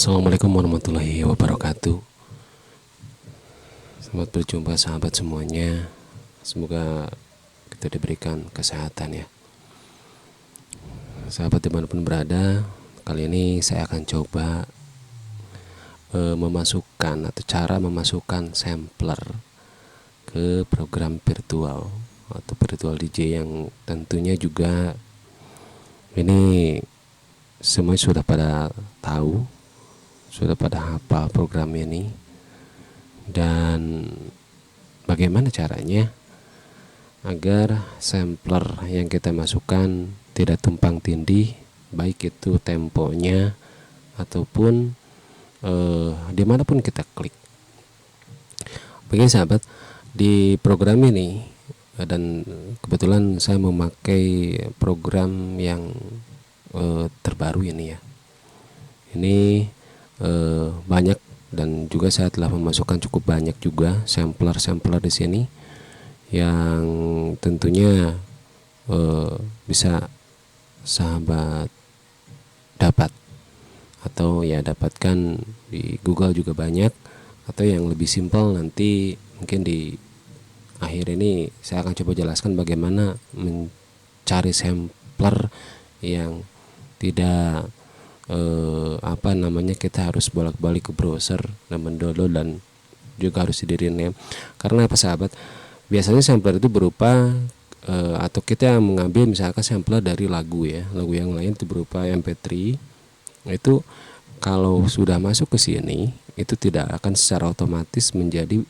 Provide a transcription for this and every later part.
Assalamualaikum warahmatullahi wabarakatuh. Selamat berjumpa sahabat semuanya. Semoga kita diberikan kesehatan ya. Sahabat dimanapun berada, kali ini saya akan coba memasukkan atau cara memasukkan sampler ke program virtual atau virtual DJ yang tentunya juga ini semua sudah pada tahu, sudah pada hafal program ini. Dan bagaimana caranya agar sampler yang kita masukkan tidak tumpang tindih, baik itu temponya ataupun dimanapun kita klik. Begini sahabat, di program ini dan kebetulan saya memakai program yang terbaru ini ya. Ini banyak dan juga saya telah memasukkan cukup banyak juga sampler di sini yang tentunya bisa sahabat dapat atau ya dapatkan di Google juga banyak, atau yang lebih simpel nanti mungkin di akhir ini saya akan coba jelaskan bagaimana mencari sampler yang tidak kita harus bolak-balik ke browser dan mendownload dan juga harus di rename. Karena apa sahabat? Biasanya sampler itu berupa atau kita yang mengambil misalkan sampler dari lagu ya, lagu yang lain itu berupa MP3. Itu kalau sudah masuk ke sini itu tidak akan secara otomatis menjadi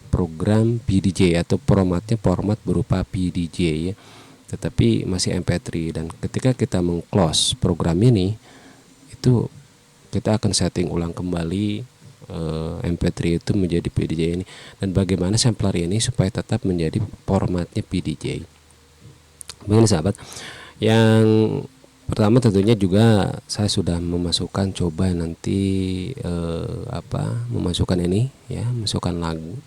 program PDJ atau format berupa PDJ ya, tetapi masih MP3. Dan ketika kita meng-close program ini, itu kita akan setting ulang kembali MP3 itu menjadi PDJ ini, dan bagaimana sampler ini supaya tetap menjadi formatnya PDJ. Begini sahabat, yang pertama tentunya juga saya sudah memasukkan coba nanti memasukkan ini ya, masukkan lagu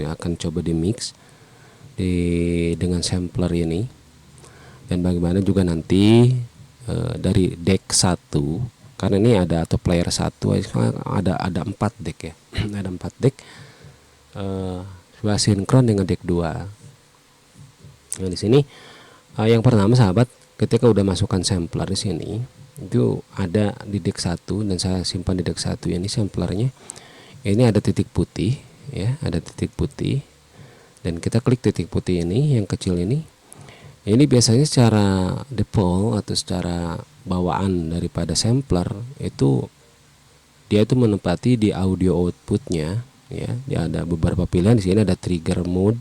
yang akan coba di mix dengan sampler ini. Dan bagaimana juga nanti dari deck 1, karena ini ada atau player 1 ada 4 deck ya. Ada 4 deck sudah sinkron dengan deck 2. Nah, di sini yang pertama sahabat, ketika udah masukkan sampler di sini, itu ada di deck 1 dan saya simpan di deck 1 ini samplernya. Ini ada titik putih ya, ada titik putih, dan kita klik titik putih ini yang kecil ini. Ini biasanya secara default atau secara bawaan daripada sampler itu dia itu menempati di audio outputnya ya. Dia ada beberapa pilihan di sini, ada trigger mode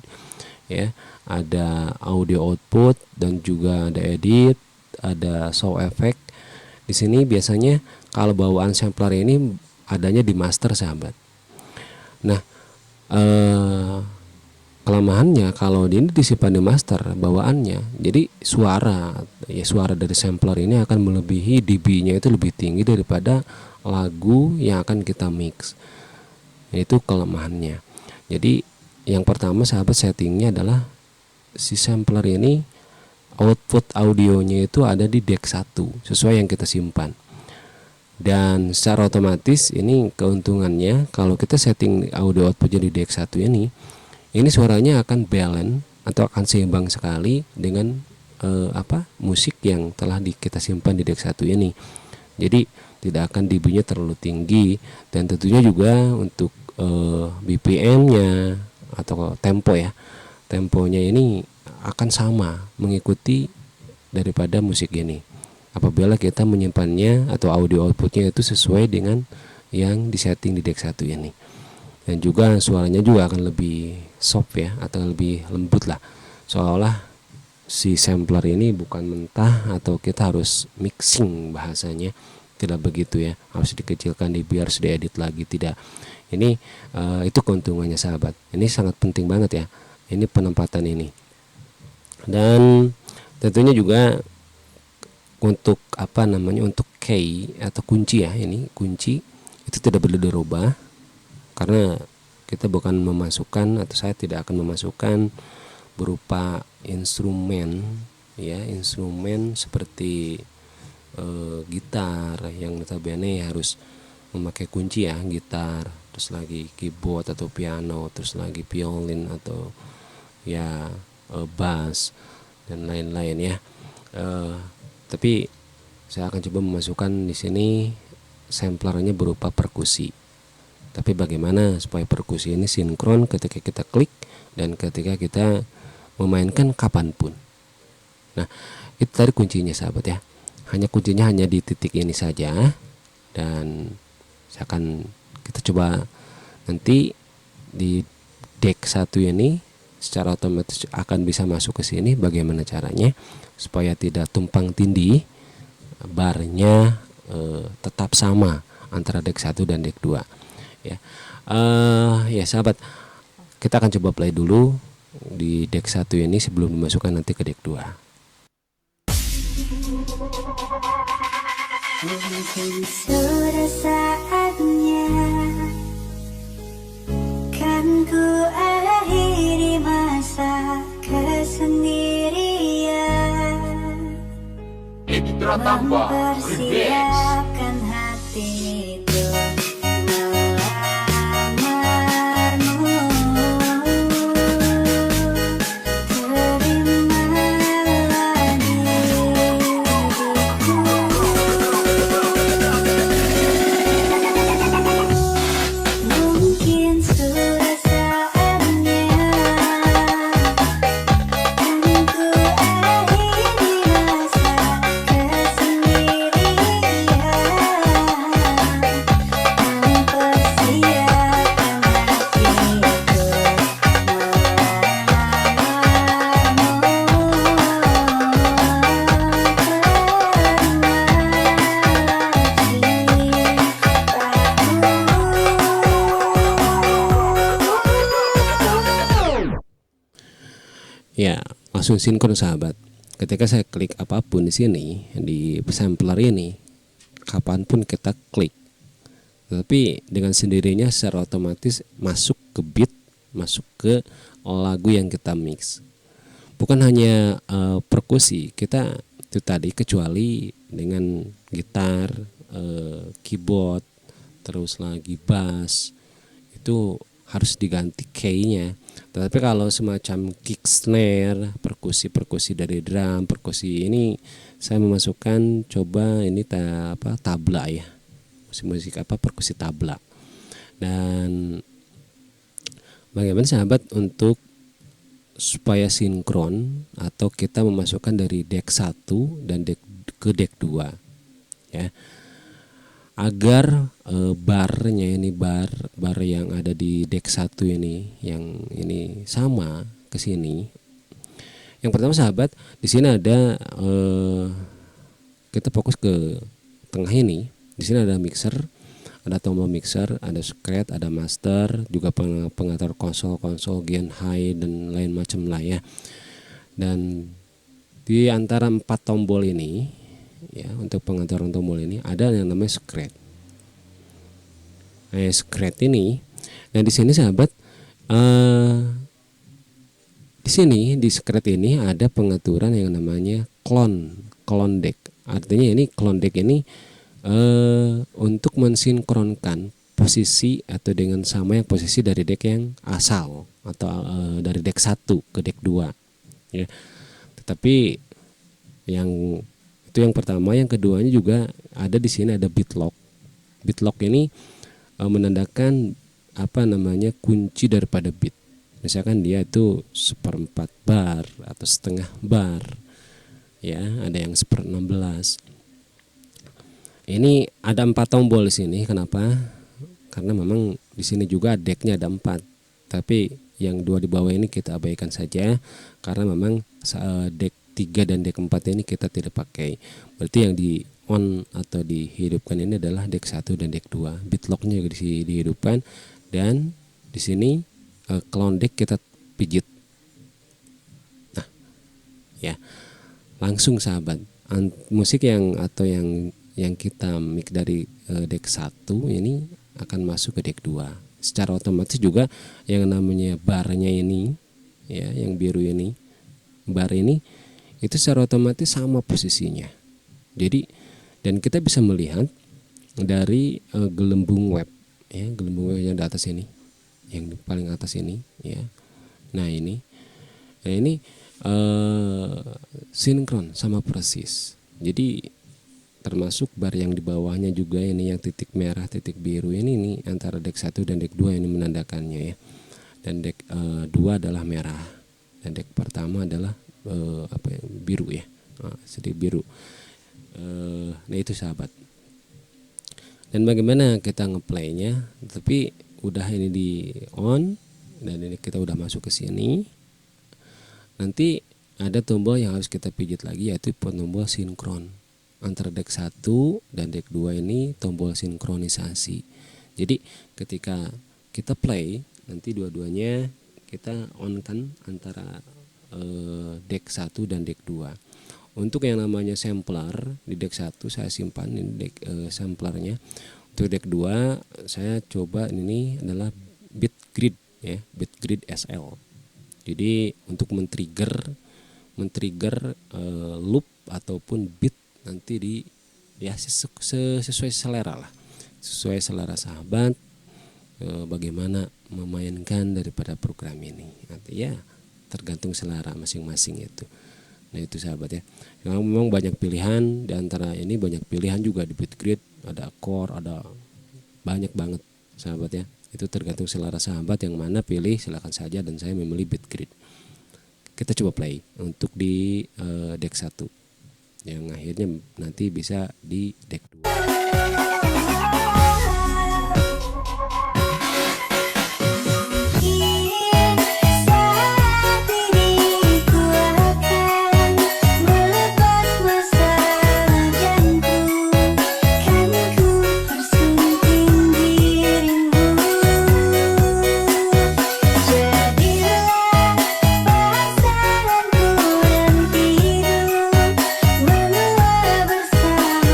ya, ada audio output, dan juga ada edit, ada show effect. Di sini biasanya kalau bawaan sampler ini adanya di master sahabat. Nah, kelemahannya kalau ini disimpan di master bawaannya, jadi suara dari sampler ini akan melebihi dB-nya, itu lebih tinggi daripada lagu yang akan kita mix. Itu kelemahannya. Jadi yang pertama sahabat, settingnya adalah si sampler ini output audionya itu ada di deck 1 sesuai yang kita simpan. Dan secara otomatis ini keuntungannya, kalau kita setting audio outputnya di deck 1 ini suaranya akan balance atau akan seimbang sekali dengan musik yang telah kita simpan di deck 1 ini. Jadi tidak akan dB-nya terlalu tinggi, dan tentunya juga untuk BPM-nya atau tempo ya. Temponya ini akan sama mengikuti daripada musik ini apabila kita menyimpannya atau audio outputnya itu sesuai dengan yang disetting di deck 1 ini. Dan juga suaranya juga akan lebih soft ya, atau lebih lembut lah, seolah si sampler ini bukan mentah atau kita harus mixing bahasanya. Tidak begitu ya, harus dikecilkan dB, harus diedit lagi, tidak. Ini itu keuntungannya sahabat. Ini sangat penting banget ya, ini penempatan ini. Dan tentunya juga untuk untuk key atau kunci ya, ini kunci itu tidak boleh dirubah, karena kita bukan memasukkan atau saya tidak akan memasukkan berupa instrumen ya, instrumen seperti gitar yang notabene harus memakai kunci ya, gitar, terus lagi keyboard atau piano, terus lagi violin atau ya bass dan lain-lain ya. Tapi saya akan coba memasukkan di sini samplernya berupa perkusi. Tapi bagaimana supaya perkusi ini sinkron ketika kita klik dan ketika kita memainkan kapanpun. Nah, itu tadi kuncinya sahabat ya. Kuncinya hanya di titik ini saja. Dan kita coba nanti di deck 1 ini secara otomatis akan bisa masuk ke sini. Bagaimana caranya supaya tidak tumpang tindih, barnya tetap sama antara deck 1 dan deck 2 ya. Ya sahabat, kita akan coba play dulu di deck 1 ini sebelum dimasukkan nanti ke deck 2. Mungkin sudah saatnya kan ku akhiri masa kesendirian, mempersiapkan hatiku melamarmu. Terimalah diriku. Mungkin sudah saatnya kan ku akhiri masa kesendirian, mempersiapkan hatiku Ya, langsung sinkron sahabat. Ketika saya klik apapun di sini di sampler ini, kapanpun kita klik, tapi dengan sendirinya secara otomatis masuk ke beat, masuk ke lagu yang kita mix. Bukan hanya perkusi, kita itu tadi, kecuali dengan gitar, keyboard, terus lagi bass, itu harus diganti key-nya. Tetapi kalau semacam kick snare, perkusi dari drum, perkusi ini saya memasukkan coba ini tabla ya. Musik perkusi tabla. Dan bagaimana sahabat untuk supaya sinkron atau kita memasukkan dari deck 1 dan ke deck 2 ya. Agar barnya ini bar yang ada di deck 1 ini yang ini sama ke sini. Yang pertama sahabat, di sini ada kita fokus ke tengah ini. Di sini ada mixer, ada tombol mixer, ada scratch, ada master, juga pengatur konsol, gain, high dan lain macam lah ya. Dan di antara 4 tombol ini ya, untuk pengaturan tombol ini ada yang namanya scratch. Scratch ini, dan di sini sahabat, di sini di scratch ini ada pengaturan yang namanya clone deck. Artinya ini clone deck ini untuk mensinkronkan posisi atau dengan sama yang posisi dari deck yang asal atau dari deck 1 ke deck 2 ya. Tetapi yang itu yang pertama, yang keduanya juga ada di sini ada beat lock. Beat lock ini menandakan kunci daripada beat. Misalkan dia itu 1/4 bar atau setengah bar. Ya, ada yang 1/16. Ini ada 4 tombol di sini. Kenapa? Karena memang di sini juga decknya ada 4. Tapi yang 2 di bawah ini kita abaikan saja karena memang deck 3 dan deck 4 ini kita tidak pakai. Berarti yang di on atau dihidupkan ini adalah deck 1 dan deck 2. Bitlocknya juga dihidupkan, dan di sini clone deck kita pijit. Nah, ya. Langsung sahabat, musik yang kita mix dari deck 1 ini akan masuk ke deck 2. Secara otomatis juga yang namanya barnya ini ya, yang biru ini, bar ini itu secara otomatis sama posisinya. Jadi, dan kita bisa melihat dari gelembung web ya, gelembung web yang di atas ini, yang di paling atas ini ya. Nah ini sinkron sama persis. Jadi termasuk bar yang di bawahnya juga ini yang titik merah titik biru ini antara deck 1 dan deck 2 ini menandakannya ya. Dan deck 2 adalah merah dan deck pertama adalah biru ya, sedikit biru. Nah itu sahabat. Dan bagaimana kita ngeplaynya? Tapi udah ini di on dan ini kita udah masuk ke sini. Nanti ada tombol yang harus kita pijit lagi, yaitu tombol sinkron antara deck 1 dan deck 2 ini, tombol sinkronisasi. Jadi ketika kita play nanti dua-duanya kita on kan antara deck 1 dan deck 2. Untuk yang namanya sampler di deck 1 saya simpan ini deck samplernya. Untuk deck 2 saya coba ini adalah bit grid ya, bit grid SL. Jadi untuk men-trigger loop ataupun beat nanti di ya sesuai selera lah, sesuai selera sahabat bagaimana memainkan daripada program ini. Nanti ya tergantung selera masing-masing itu. Nah itu sahabat ya. Memang banyak pilihan, di antara ini banyak pilihan juga di beat grid, ada core, ada banyak banget sahabat ya. Itu tergantung selera sahabat yang mana pilih, silakan saja, dan saya memilih beat grid. Kita coba play untuk di deck 1 yang akhirnya nanti bisa di deck 2. Saat ini ku akan melepas masalah janku, kan ku tersunting dirimu. Jadilah pasanganku dan tidur menua bersamaku.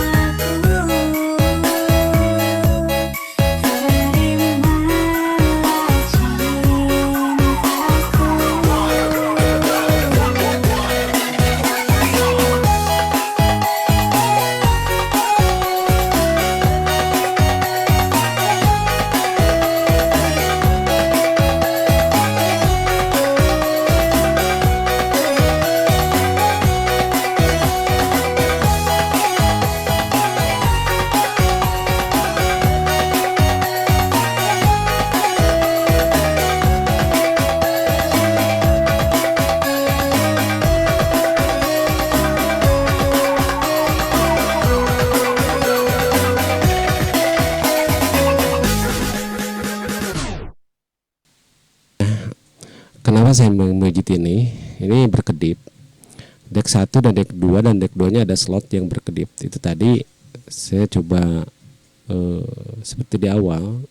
Kenapa saya memijit ini? Ini berkedip. Deck 1 dan deck 2, dan deck 2 nya ada slot yang berkedip. Itu tadi saya coba seperti di awal.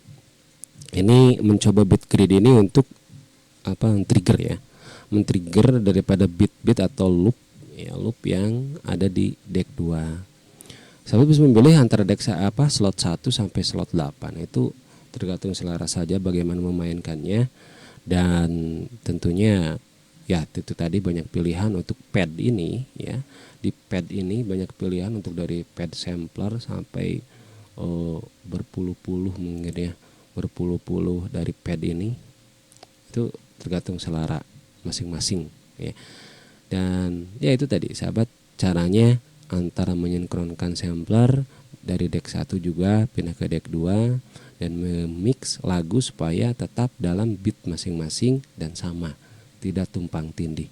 Ini mencoba beat grid ini untuk trigger ya. Men-trigger daripada beat atau loop ya, loop yang ada di deck 2. Saya bisa memilih antara deck slot 1 sampai slot 8. Itu tergantung selera saja bagaimana memainkannya. Dan tentunya ya itu tadi banyak pilihan untuk pad ini ya. Di pad ini banyak pilihan untuk dari pad sampler sampai berpuluh-puluh mungkin ya, berpuluh-puluh dari pad ini. Itu tergantung selera masing-masing ya. Dan ya itu tadi sahabat, caranya antara menyinkronkan sampler dari deck 1 juga pindah ke deck 2 dan memix lagu supaya tetap dalam beat masing-masing dan sama, tidak tumpang tindih.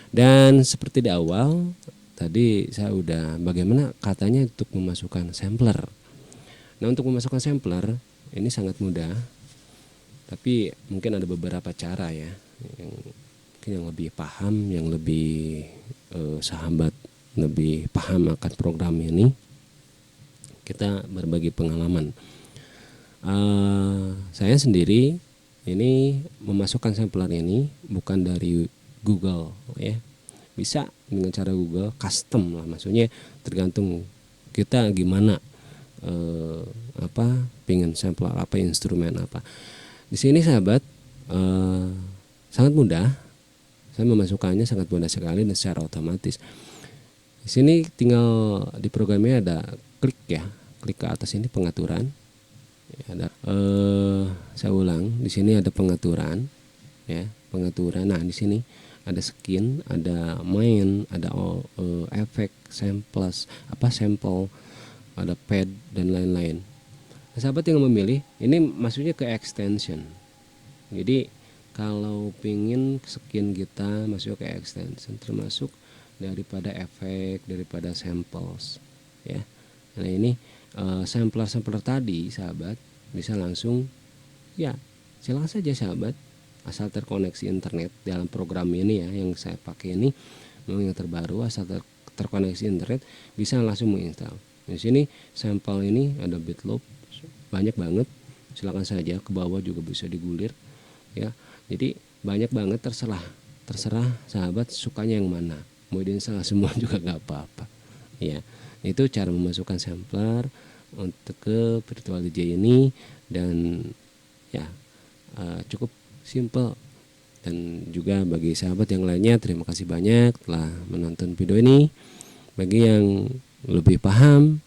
Dan seperti di awal tadi saya udah bagaimana katanya untuk memasukkan sampler. Nah untuk memasukkan sampler ini sangat mudah, tapi mungkin ada beberapa cara ya yang mungkin yang lebih paham, yang lebih sahabat lebih paham akan program ini. Kita berbagi pengalaman. Saya sendiri ini memasukkan sampler ini bukan dari Google ya. Bisa dengan cara Google custom lah, maksudnya tergantung kita gimana pengen sampler apa, instrumen apa. Di sini sahabat sangat mudah. Saya memasukkannya sangat mudah sekali dan secara otomatis. Di sini tinggal di programnya ada klik ya, klik ke atas ini pengaturan. Ya, ada, saya ulang, di sini ada pengaturan, ya pengaturan. Nah di sini ada skin, ada main, ada efek, samples, sample, ada pad dan lain-lain. Nah, sahabat yang memilih ini maksudnya ke extension. Jadi kalau pingin skin kita masuk ke extension, termasuk daripada efek, daripada samples, ya. Nah ini sampler tadi sahabat bisa langsung, ya silakan saja sahabat, asal terkoneksi internet dalam program ini ya yang saya pakai ini, yang terbaru, asal terkoneksi internet bisa langsung menginstal. Di sini sampel ini ada bit loop banyak banget, silakan saja ke bawah juga bisa digulir, ya. Jadi banyak banget, terserah sahabat sukanya yang mana, mau diinstal semua juga nggak apa-apa, ya. Itu cara memasukkan sampler untuk ke virtual DJ ini, dan ya cukup simple. Dan juga bagi sahabat yang lainnya, terima kasih banyak telah menonton video ini. Bagi yang lebih paham,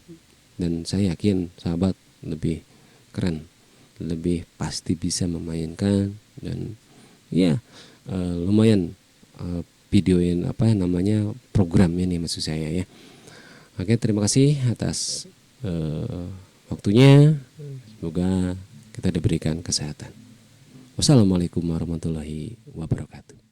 dan saya yakin sahabat lebih keren, lebih pasti bisa memainkan, dan ya lumayan videoin program ini maksud saya ya. Oke, terima kasih atas waktunya. Semoga kita diberikan kesehatan. Wassalamualaikum warahmatullahi wabarakatuh.